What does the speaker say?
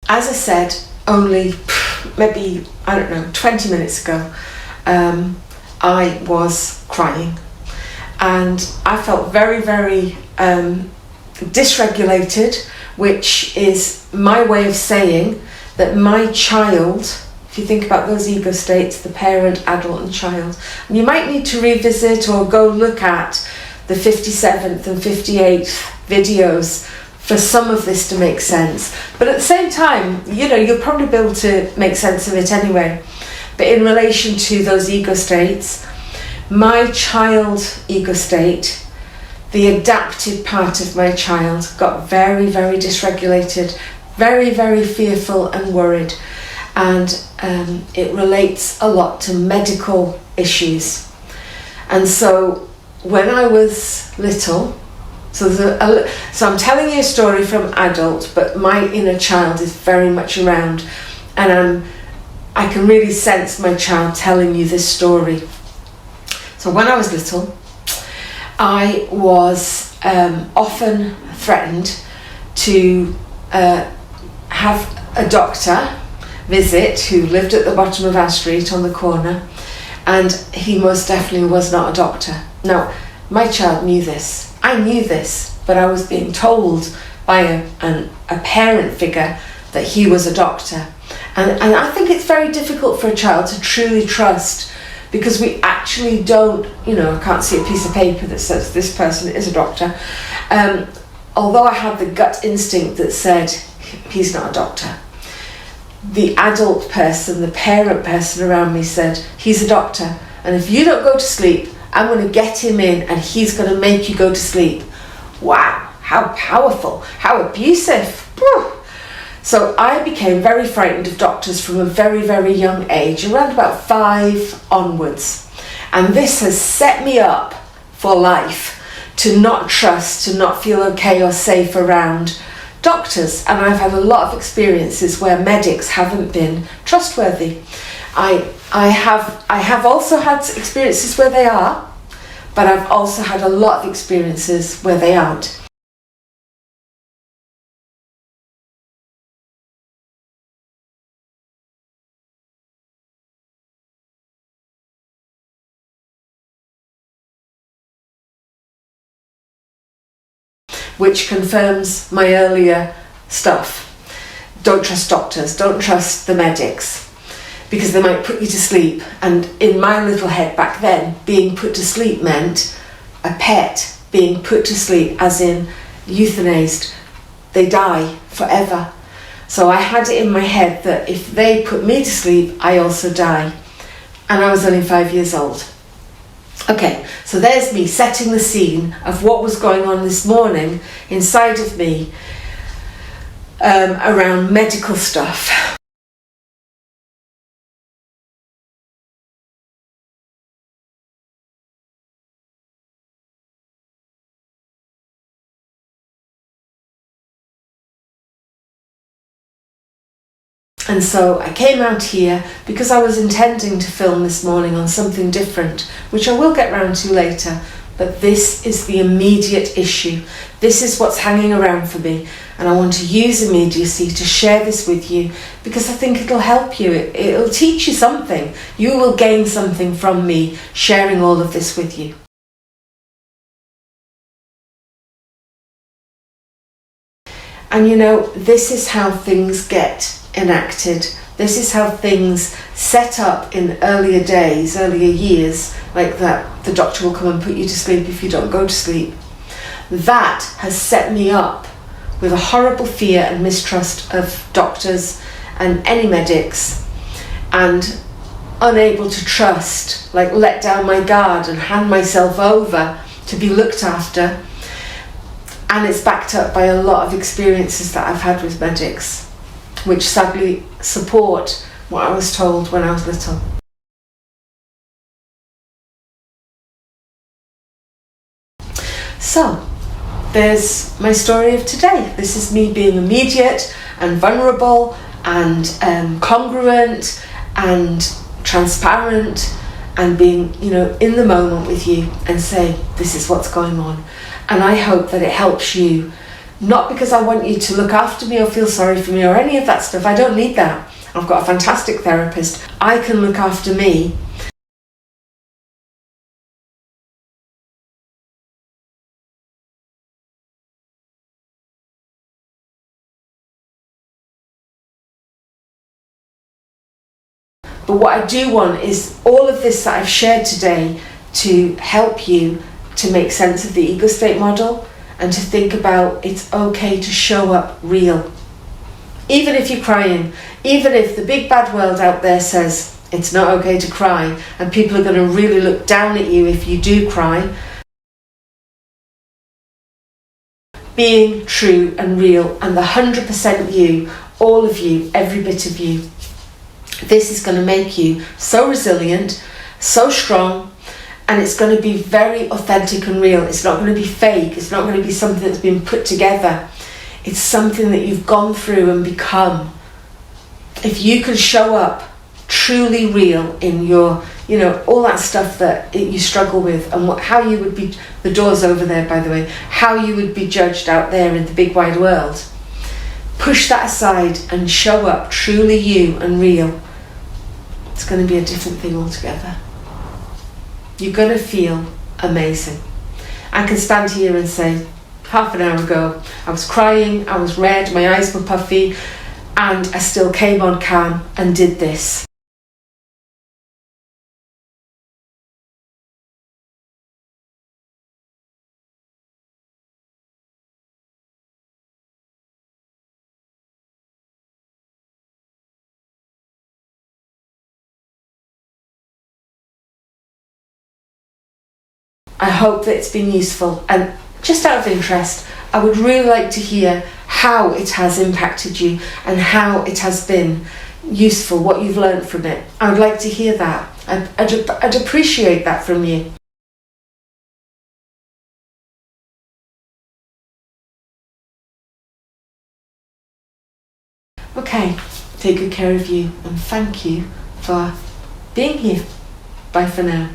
as I said, only maybe, 20 minutes ago, I was crying, and I felt very, very dysregulated, which is my way of saying that my child, if you think about those ego states, the parent, adult and child, and you might need to revisit or go look at the 57th and 58th videos for some of this to make sense. But at the same time, you'll probably be able to make sense of it anyway. But in relation to those ego states, my child ego state, the adapted part of my child, got very, very dysregulated, very, very fearful and worried. And it relates a lot to medical issues. And so when I was little, so I'm telling you a story from adult, but my inner child is very much around, and I can really sense my child telling you this story. So when I was little, I was often threatened to have a doctor visit who lived at the bottom of our street on the corner, and he most definitely was not a doctor. Now, my child knew this. I knew this, but I was being told by a parent figure that he was a doctor. And I think it's very difficult for a child to truly trust, because we actually don't, I can't see a piece of paper that says this person is a doctor. Although I had the gut instinct that said he's not a doctor. The adult person, the parent person around me said, he's a doctor, and if you don't go to sleep, I'm going to get him in and he's going to make you go to sleep. Wow, how powerful, how abusive. Whew. So I became very frightened of doctors from a very, very young age, around about 5 onwards. And this has set me up for life, to not trust, to not feel okay or safe around doctors. And I've had a lot of experiences where medics haven't been trustworthy. I have also had experiences where they are, but I've also had a lot of experiences where they aren't. Which confirms my earlier stuff. Don't trust doctors, don't trust the medics, because they might put you to sleep. And in my little head back then, being put to sleep meant a pet being put to sleep, as in euthanized. They die forever. So I had it in my head that if they put me to sleep, I also die. And I was only 5 years old. Okay, so there's me setting the scene of what was going on this morning inside of me around medical stuff. And so I came out here because I was intending to film this morning on something different, which I will get round to later, but this is the immediate issue. This is what's hanging around for me, and I want to use immediacy to share this with you, because I think it'll help you. It'll teach you something. You will gain something from me sharing all of this with you. And this is how things get enacted. This is how things set up in earlier days, earlier years, like that the doctor will come and put you to sleep if you don't go to sleep. That has set me up with a horrible fear and mistrust of doctors and any medics, and unable to trust, like let down my guard and hand myself over to be looked after. And it's backed up by a lot of experiences that I've had with medics, which sadly support what I was told when I was little. So, there's my story of today. This is me being immediate and vulnerable and congruent and transparent, and being, in the moment with you and say, this is what's going on. And I hope that it helps you Not because I want you to look after me or feel sorry for me or any of that stuff. I don't need that. I've got a fantastic therapist. I can look after me. But what I do want is all of this that I've shared today to help you to make sense of the ego state model and to think about it's okay to show up real. Even if you're crying, even if the big bad world out there says it's not okay to cry and people are going to really look down at you if you do cry, being true and real and the 100% you, all of you, every bit of you. This is going to make you so resilient, so strong, and it's going to be very authentic and real. It's not going to be fake. It's not going to be something that's been put together. It's something that you've gone through and become. If you can show up truly real in your, all that stuff that you struggle with and how you would be, the door's over there, by the way, how you would be judged out there in the big wide world. Push that aside and show up truly you and real. It's going to be a different thing altogether. You're going to feel amazing. I can stand here and say, half an hour ago, I was crying, I was red, my eyes were puffy, and I still came on calm and did this. I hope that it's been useful, and just out of interest, I would really like to hear how it has impacted you and how it has been useful, what you've learned from it. I would like to hear that. I'd appreciate that from you. Okay, take good care of you and thank you for being here. Bye for now.